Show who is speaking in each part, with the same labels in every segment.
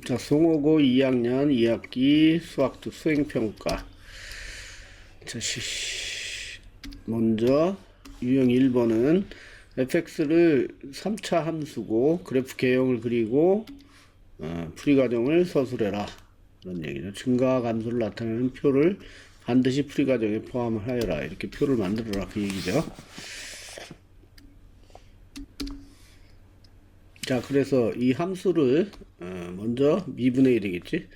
Speaker 1: 자, 송호고 2학년 2학기 수학도 수행평가. 자, 먼저 유형 1번은 fx를 3차 함수고 그래프 개형을 그리고 풀이 과정을 서술해라. 그런 얘기죠. 증가와 감소를 나타내는 표를 반드시 풀이 과정에 포함을 하여라. 이렇게 표를 만들어라. 그 얘기죠. 자, 그래서 이 함수를 먼저 미분해야 되겠지.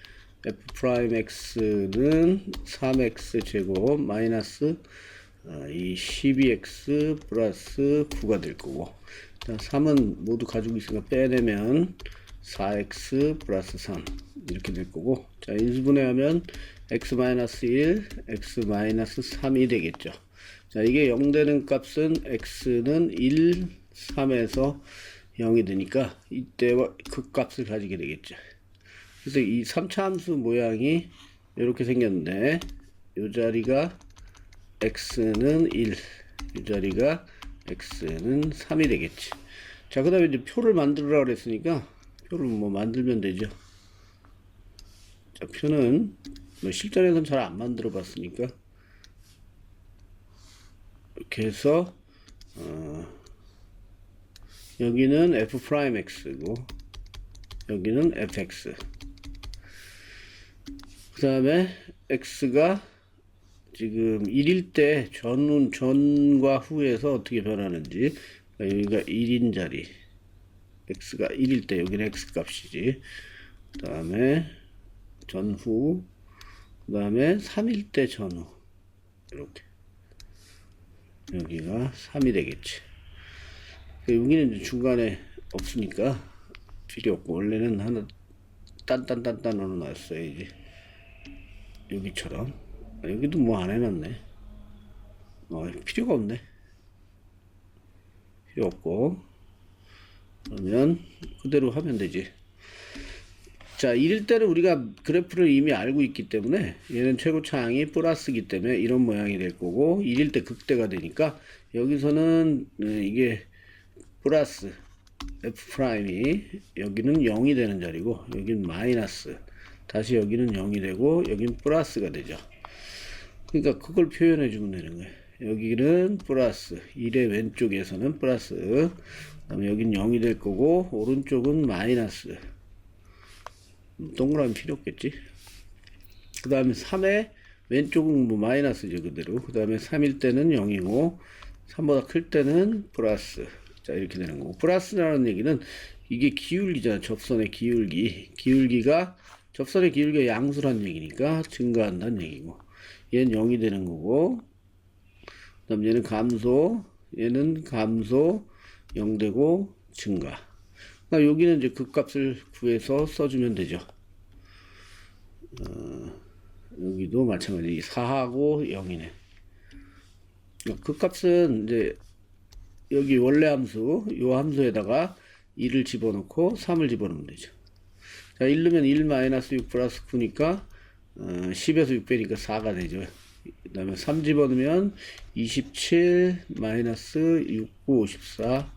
Speaker 1: f'x는 3x 제곱 마이너스 이 12x 플러스 9가 될 거고, 자, 3은 모두 가지고 있으니까 빼내면 4x 플러스 3 이렇게 될 거고, 자, 인수분해하면 x 마이너스 1, x 마이너스 3이 되겠죠. 자, 이게 0 되는 값은 x는 1, 3에서 0이 되니까 이때와 그 값을 가지게 되겠죠. 그래서 이 3차 함수 모양이 이렇게 생겼는데, 이 자리가 x는 1, 이 자리가 x는 3이 되겠지. 자, 그 다음에 이제 표를 만들으라고 그랬으니까 표를 뭐 만들면 되죠. 자, 표는 뭐 실전에서는 잘 안 만들어 봤으니까 이렇게 해서 여기는 f'x고 여기는 fx, 그 다음에 x가 지금 1일 때 전과 후에서 어떻게 변하는지, 여기가 1인 자리, x가 1일 때 여기는 x 값이지, 그 다음에 전후, 그 다음에 3일 때 전후, 이렇게 여기가 3이 되겠지. 여기는 이제 중간에 없으니까 필요 없고, 원래는 하나 딴딴딴딴으로 놨어야지. 여기처럼. 여기도 뭐 안 해놨네. 필요가 없네. 필요 없고. 그러면 그대로 하면 되지. 자, 1일 때는 우리가 그래프를 이미 알고 있기 때문에 얘는 최고차항이 플러스기 때문에 이런 모양이 될 거고, 1일 때 극대가 되니까 여기서는 이게 플러스 f'이 여기는 0이 되는 자리고 여기는 마이너스, 다시 여기는 0이 되고 여기는 플러스가 되죠. 그러니까 그걸 표현해 주면 되는 거예요. 여기는 플러스, 1의 왼쪽에서는 플러스, 그 다음에 여기는 0이 될 거고 오른쪽은 마이너스. 동그라미 필요 없겠지. 그 다음에 3의 왼쪽은 뭐 마이너스죠, 그대로. 그 다음에 3일 때는 0이고 3보다 클 때는 플러스. 자, 이렇게 되는 거고, 플러스라는 얘기는 이게 기울기잖아. 접선의 기울기. 접선의 기울기가 양수란 얘기니까 증가한다는 얘기고, 얘는 0이 되는 거고, 그 다음 얘는 감소, 0 되고 증가. 그러니까 여기는 이제 그 값을 구해서 써주면 되죠. 여기도 마찬가지. 4하고 0이네. 그 값은 이제 여기 원래 함수, 요 함수에다가 2를 집어넣고 3을 집어넣으면 되죠. 자, 1 넣으면 1 마이너스 6 플러스 9니까 10에서 6 빼니까 4가 되죠. 그 다음에 3 집어넣으면 27 마이너스 6, 9, 54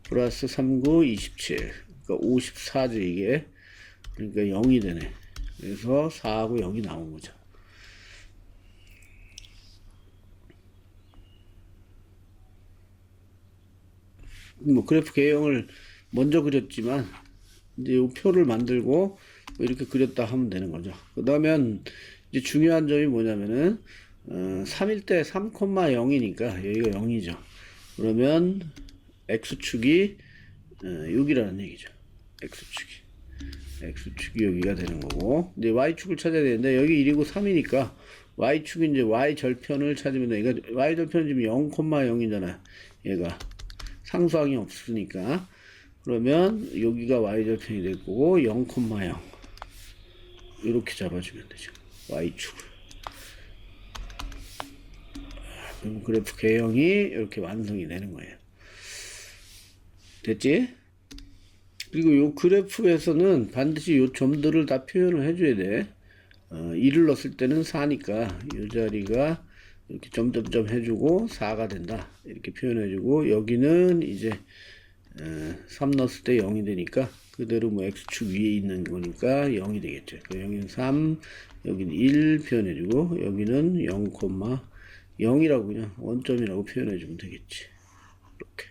Speaker 1: 플러스 3, 9, 27. 그러니까 54죠, 이게. 그러니까 0이 되네. 그래서 4하고 0이 나온 거죠. 뭐 그래프 개형을 먼저 그렸지만 이제 이 표를 만들고 뭐 이렇게 그렸다 하면 되는 거죠. 그다음엔 이제 중요한 점이 뭐냐면은 3일 때 3,0이니까 여기가 0이죠. 그러면 x축이 6이라는 얘기죠. x축이 여기가 되는 거고, 이제 y축을 찾아야 되는데 여기 1이고 3이니까 y축이 이제 y절편을 찾으면 돼. 그러니까 y절편은 지금 0,0이잖아. 얘가 상수항이 없으니까. 그러면 여기가 y절편이 될 거고 0,0 이렇게 잡아주면 되죠. y축을. 그럼 그래프 개형이 이렇게 완성이 되는 거예요. 됐지? 그리고 요 그래프에서는 반드시 요 점들을 다 표현을 해줘야 돼. 1을 넣었을 때는 4니까 이 자리가 이렇게 점점점 해주고 4가 된다, 이렇게 표현해주고, 여기는 이제 3 넣었을 때 0이 되니까 그대로 뭐 x축 위에 있는 거니까 0이 되겠죠. 여기는 3, 여기는 1 표현해주고 여기는 0, 0이라고 그냥 원점이라고 표현해주면 되겠지. 이렇게.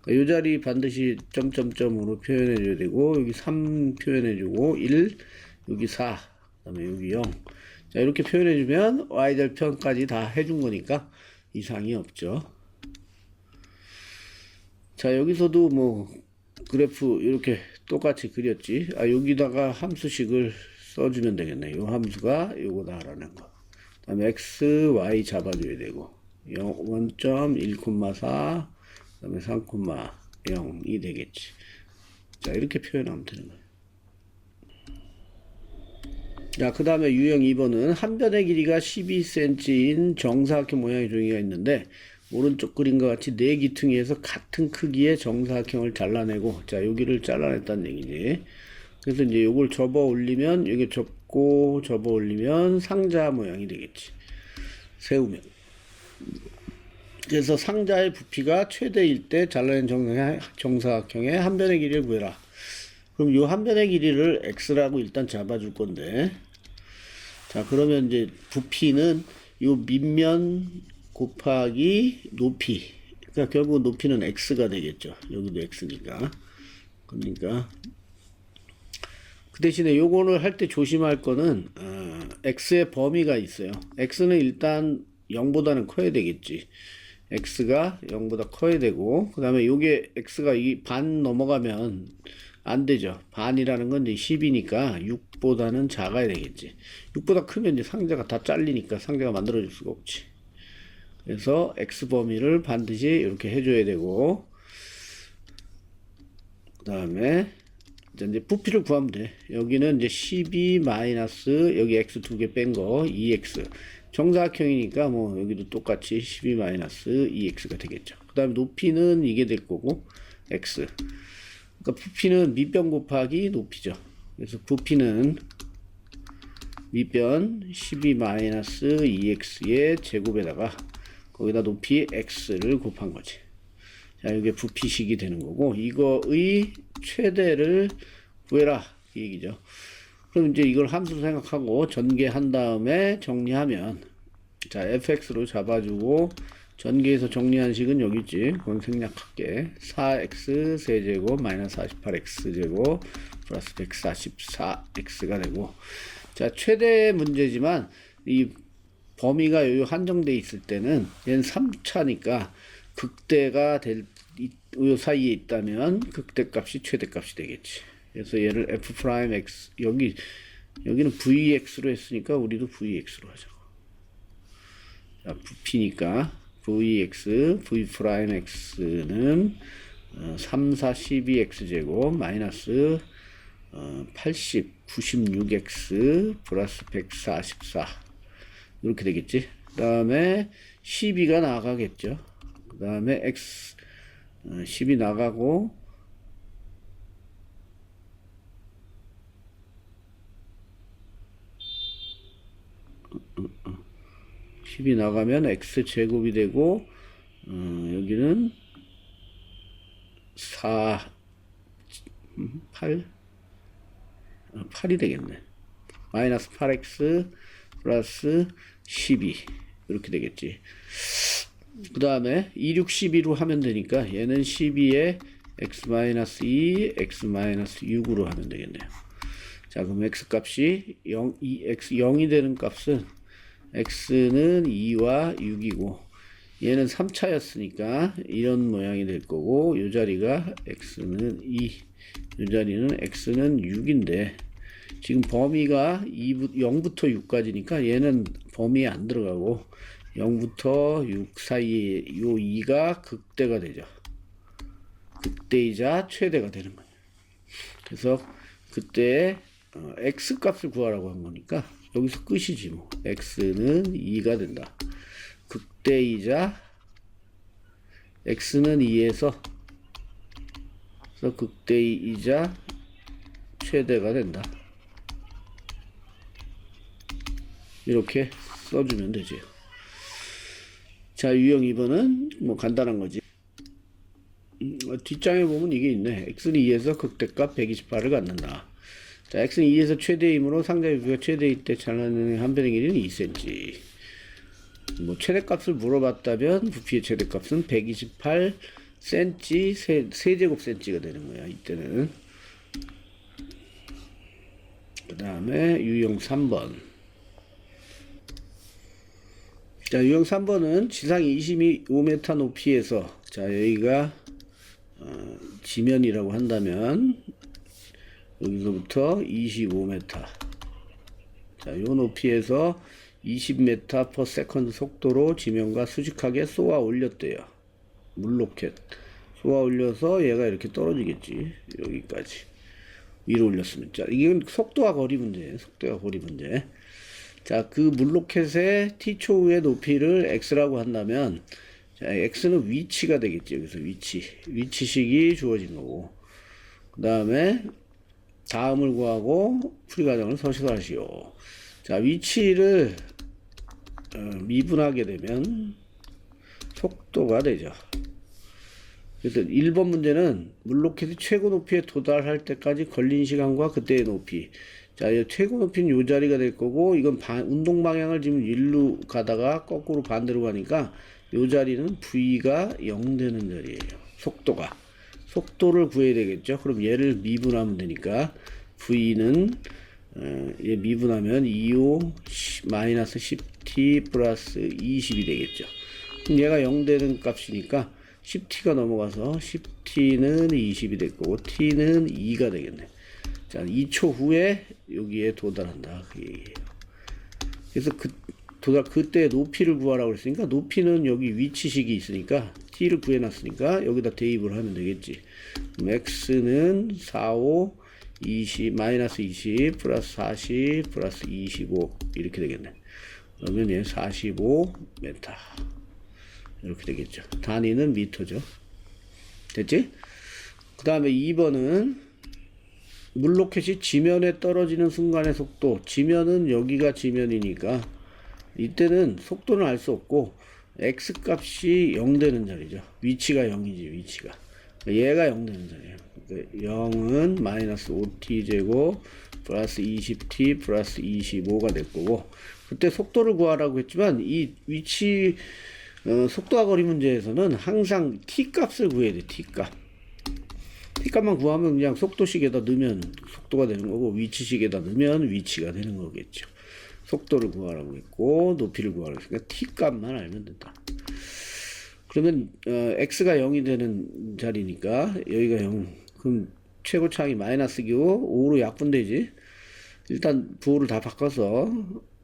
Speaker 1: 이 자리 반드시 점점점으로 표현해줘야 되고 여기 3 표현해주고 1, 여기 4, 그 다음에 여기 0. 자, 이렇게 표현해주면 y절편까지 다 해준 거니까 이상이 없죠. 자, 여기서도 뭐 그래프 이렇게 똑같이 그렸지. 여기다가 함수식을 써주면 되겠네. 요 함수가 요거다라는 거. 그 다음에 x, y 잡아줘야 되고 1.1,4 그 다음에 3,0이 되겠지. 자, 이렇게 표현하면 되는 거예요. 자, 그 다음에 유형 2번은 한 변의 길이가 12cm인 정사각형 모양의 종이가 있는데 오른쪽 그림과 같이 네 기퉁이에서 같은 크기의 정사각형을 잘라내고, 자, 여기를 잘라냈다는 얘기지. 그래서 이제 요걸 접어 올리면, 여기 접고 접어 올리면 상자 모양이 되겠지. 세우면. 그래서 상자의 부피가 최대일 때 잘라낸 정사각형의 한 변의 길이를 구해라. 그럼 요 한 변의 길이를 x라고 일단 잡아줄 건데, 자, 그러면 이제 부피는 요 밑면 곱하기 높이. 그러니까 결국 높이는 x가 되겠죠. 여기도 x니까. 그러니까 그 대신에 요거를 할 때 조심할 거는 x의 범위가 있어요. x는 일단 0보다는 커야 되겠지. x가 0보다 커야 되고, 그 다음에 요게 x가 이 반 넘어가면 안 되죠. 반이라는 건 이제 10이니까 6보다는 작아야 되겠지. 6보다 크면 이제 상자가 다 잘리니까 상자가 만들어질 수가 없지. 그래서 x 범위를 반드시 이렇게 해줘야 되고, 그 다음에 이제 부피를 구하면 돼. 여기는 이제 12 마이너스 여기 x 두 개 뺀 거 2x. 정사각형이니까 뭐 여기도 똑같이 12 마이너스 2x가 되겠죠. 그 다음에 높이는 이게 될 거고 x. 그러니까 부피는 밑변 곱하기 높이죠. 그래서 부피는 밑변 12 마이너스 2x의 제곱에다가 거기다 높이 x를 곱한 거지. 자, 이게 부피식이 되는 거고, 이거의 최대를 구해라 이 얘기죠. 그럼 이제 이걸 함수로 생각하고 전개한 다음에 정리하면, 자, fx로 잡아주고 전개해서 정리한 식은 여기 있지. 그건 생략할게. 4x 세제곱 마이너스 48x 제곱 플러스 144x가 되고, 자, 최대 문제지만 이 범위가 요 한정돼 있을 때는 얘는 3차니까 극대가 될 요 사이에 있다면 극대값이 최대값이 되겠지. 그래서 얘를 f 프라임 x, 여기는 vx로 했으니까 우리도 vx로 하자고. 자, 부피니까 vx, v 프라임 x는 3, 4, 12x 제곱 마이너스 80, 96x 플러스 144 이렇게 되겠지. 그 다음에 12가 나가겠죠. 그 다음에 x 10이 나가고, 나가면 x 제곱이 되고, 여기는 4, 8이 되겠네. 마이너스 8x 플러스 12 이렇게 되겠지. 그 다음에 2, 6, 12로 하면 되니까 얘는 12에 x-2, x-6으로 하면 되겠네요. 자, 그럼 x 값이 0이 되는 값은 x는 2와 6이고 얘는 3차였으니까 이런 모양이 될 거고, 요 자리가 x는 2, 요 자리는 x는 6인데 지금 범위가 0부터 6까지니까 얘는 범위에 안 들어가고 0부터 6 사이에 요 2가 극대가 되죠. 극대이자 최대가 되는 거예요. 그래서 그때 x 값을 구하라고 한 거니까 여기서 끝이지 뭐. x는 2가 된다. 극대이자 x는 2에서 그래서 극대이자 최대가 된다. 이렇게 써주면 되죠. 자, 유형 2번은 뭐 간단한 거지. 뒷장에 보면 이게 있네. x는 2에서 극대값 128을 갖는다. 자, x는 2에서 최대이므로 상자의 부피가 최대일 때 잘라내는 한 변의 길이는 2cm. 뭐 최대값을 물어봤다면 부피의 최대값은 128cm 세제곱cm가 되는 거야. 이때는. 그 다음에 유형 3번. 자, 유형 3번은 지상 25m 높이에서, 자, 여기가 지면이라고 한다면 여기서부터 25m, 자, 요 높이에서 20m/s 속도로 지면과 수직하게 쏘아 올렸대요. 물로켓 쏘아 올려서 얘가 이렇게 떨어지겠지. 여기까지 위로 올렸으면. 자, 이건 속도와 거리 문제예요. 속도와 거리 문제. 자, 그 물로켓의 t초의 높이를 x라고 한다면, 자, x는 위치가 되겠지. 여기서 위치식이 주어진 거고, 그 다음에 다음을 구하고 풀이 과정을 서술하시오. 자, 위치를 미분하게 되면 속도가 되죠. 그래서 1번 문제는 물로켓이 최고 높이에 도달할 때까지 걸린 시간과 그때의 높이. 자, 최고 높이는 요 자리가 될 거고, 이건 운동 방향을 지금 일로 가다가 거꾸로 반대로 가니까 요 자리는 v가 0 되는 자리예요. 속도를 구해야 되겠죠. 그럼 얘를 미분하면 되니까 v는 얘 미분하면 25 마이너스 10t 플러스 20이 되겠죠. 그럼 얘가 0 되는 값이니까 10t가 넘어가서 10t는 20이 될 거고 t는 2가 되겠네. 자, 2초 후에 여기에 도달한다. 그 얘기예요. 그래서 그때 높이를 구하라고 했으니까, 높이는 여기 위치식이 있으니까 t를 구해놨으니까 여기다 대입을 하면 되겠지. 그럼 x는 45 20 마이너스 20 플러스 40 플러스 25 이렇게 되겠네. 그러면 얘 45m 이렇게 되겠죠. 단위는 미터죠. 됐지? 그 다음에 2번은 물로켓이 지면에 떨어지는 순간의 속도. 지면은 여기가 지면이니까 이때는 속도는 알 수 없고 x 값이 0 되는 자리죠. 위치가 0이지. 위치가 얘가 0 되는 자리예요. 0은 마이너스 5t 제곱 플러스 20t 플러스 25가 될 거고, 그때 속도를 구하라고 했지만 이 위치 속도와 거리 문제에서는 항상 t 값을 구해야 돼. t 값만 구하면 그냥 속도식에다 넣으면 속도가 되는 거고, 위치식에다 넣으면 위치가 되는 거겠죠. 속도를 구하라고 했고 높이를 구하라고 했으니까 t 값만 알면 된다. 그러면 x가 0이 되는 자리니까 여기가 0, 그럼 최고차항이 마이너스고 5로 약분되지. 일단 부호를 다 바꿔서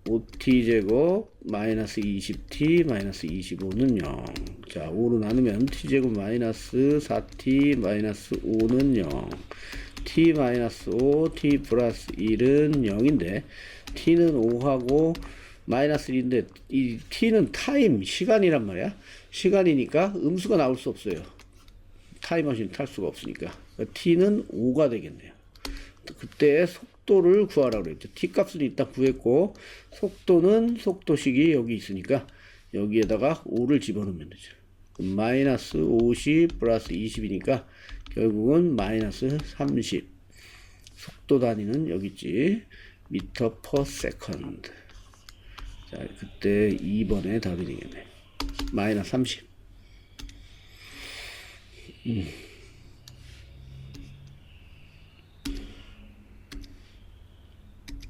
Speaker 1: 5t 제곱 마이너스 20t 마이너스 25는 0. 자, 5로 나누면 t 제곱 마이너스 4t 마이너스 5는 0. t 마이너스 5 t 플러스 1은 0인데 t는 5하고 마이너스 1인데 이 t는 타임, 시간이란 말이야. 시간이니까 음수가 나올 수 없어요. 타임머신 탈 수가 없으니까. t는 5가 되겠네요. 그때 속도를 구하라고 그랬죠. t 값을 일단 구했고, 속도는 속도식이 여기 있으니까 여기에다가 5를 집어넣으면 되죠. 마이너스 50 플러스 20이니까 결국은 마이너스 30. 속도 단위는 여기 있지. 미터 퍼 세컨드. 자, 그때 2번의 답이 되겠네. 마이너스 30.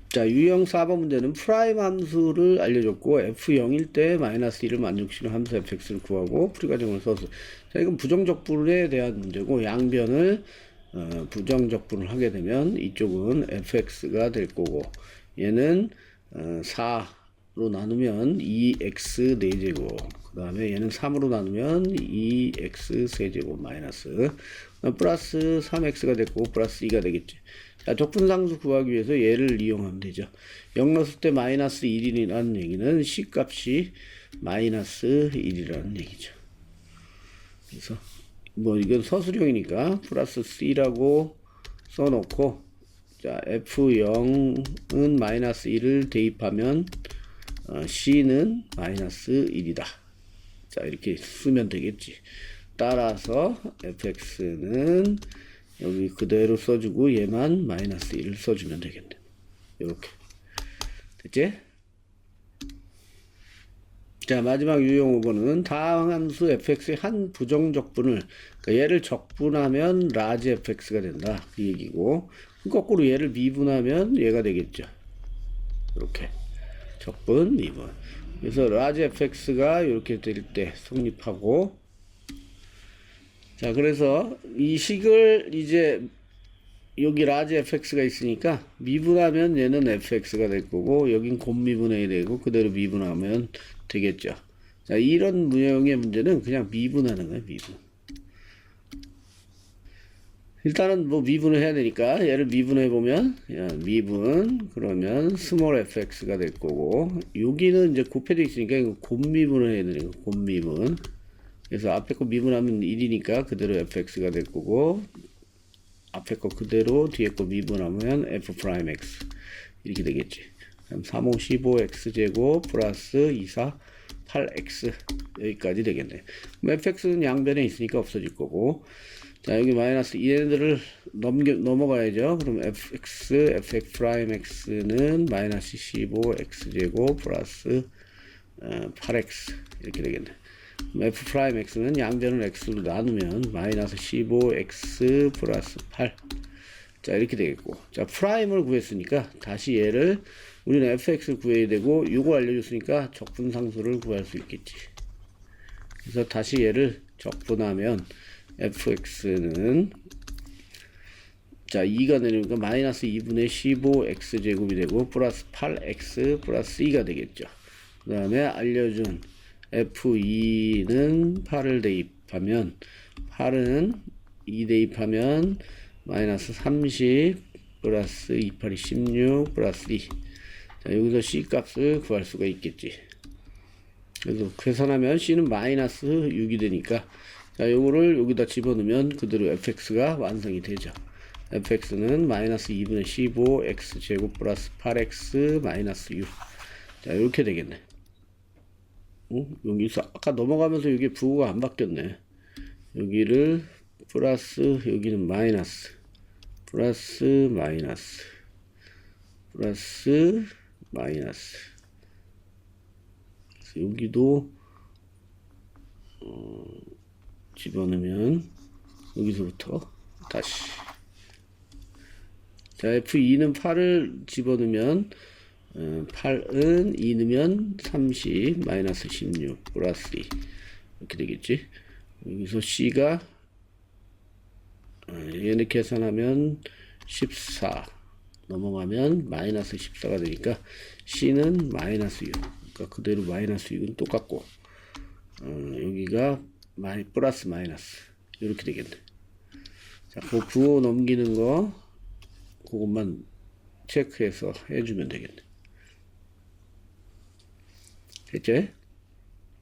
Speaker 1: 자, 유형 4번 문제는 프라임 함수를 알려줬고 f0일 때 마이너스 1을 만족시키는 함수 fx를 구하고 풀이 과정을 써서. 자, 이건 부정적분에 대한 문제고, 양변을 부정적분을 하게 되면 이쪽은 fx가 될 거고, 얘는 4로 나누면 2x 4제곱, 그 다음에 얘는 3으로 나누면 2x 세제곱 마이너스 플러스 3x가 됐고 플러스 2가 되겠지. 자, 적분상수 구하기 위해서 얘를 이용하면 되죠. 0 넣었을 때 마이너스 1이라는 얘기는 c 값이 마이너스 1이라는 얘기죠. 그래서 뭐 이건 서술형이니까 플러스 c라고 써놓고, 자, f0은 마이너스 1을 대입하면 c는 마이너스 1이다. 자, 이렇게 쓰면 되겠지. 따라서 fx는 여기 그대로 써주고 얘만 마이너스 1을 써주면 되겠네. 이렇게 됐지? 자, 마지막 유형 5번은 다음 함수 fx의 한 부정적분을, 그러니까 얘를 적분하면 라지 fx가 된다 그 얘기고, 거꾸로 얘를 미분하면 얘가 되겠죠. 이렇게 적분 미분. 그래서 라지 fx가 이렇게 될 때 성립하고, 자, 그래서 이 식을 이제 여기 라지 fx가 있으니까 미분하면 얘는 fx가 될 거고, 여긴 곱미분해야 되고, 그대로 미분하면 되겠죠. 자, 이런 유형의 문제는 그냥 미분하는 거예요, 미분. 일단은 뭐 미분을 해야 되니까 얘를 미분해 보면, 미분 그러면 스몰 fx가 될 거고, 여기는 이제 곱해져 있으니까 이거 곱미분을 해야 되는 거, 곱미분. 그래서 앞에 거 미분하면 1이니까 그대로 fx가 될 거고, 앞에 거 그대로 뒤에 거 미분하면 f'(x) 이렇게 되겠지. 그럼 3, 5, 15x제곱 플러스 2, 4, 8x 여기까지 되겠네. 그럼 fx는 양변에 있으니까 없어질 거고, 자, 여기 마이너스 얘네들을 넘어가야죠. 그럼 fx는 마이너스 15x제곱 플러스 8x 이렇게 되겠네. f'x는 양변을 x로 나누면 마이너스 15x 플러스 8. 자, 이렇게 되겠고, 자, 프라임을 구했으니까 다시 얘를 우리는 fx를 구해야 되고, 요거 알려줬으니까 적분상수를 구할 수 있겠지. 그래서 다시 얘를 적분하면 fx는, 자, 2가 내리니까 마이너스 2분의 15x제곱이 되고 플러스 8x 플러스 2가 되겠죠. 그 다음에 알려준 f2는 8을 대입하면, 8은 2 대입하면 마이너스 30 플러스 2, 8이 16 플러스 2. 자, 여기서 c 값을 구할 수가 있겠지. 그래서 계산하면 c는 마이너스 6이 되니까, 자, 요거를 여기다 집어넣으면 그대로 fx가 완성이 되죠. fx는 마이너스 2분의 15 x제곱 플러스 8x 마이너스 6. 자, 이렇게 되겠네. 여기서 아까 넘어가면서 여기 부호가 안 바뀌었네. 여기를 플러스, 여기는 마이너스, 플러스 마이너스, 플러스 마이너스. 그래서 여기도 집어넣으면 여기서부터 다시, 자, f2는 8을 집어넣으면 8은 2 넣으면 30 마이너스 16 플러스 2 이렇게 되겠지. 여기서 c가 얘는 계산하면 14 넘어가면 마이너스 14가 되니까 c는 마이너스 6. 그러니까 그대로 마이너스 6은 똑같고, 여기가 플러스 마이너스 이렇게 되겠네. 자, 그 부호 넘기는 거 그것만 체크해서 해주면 되겠네. 됐죠?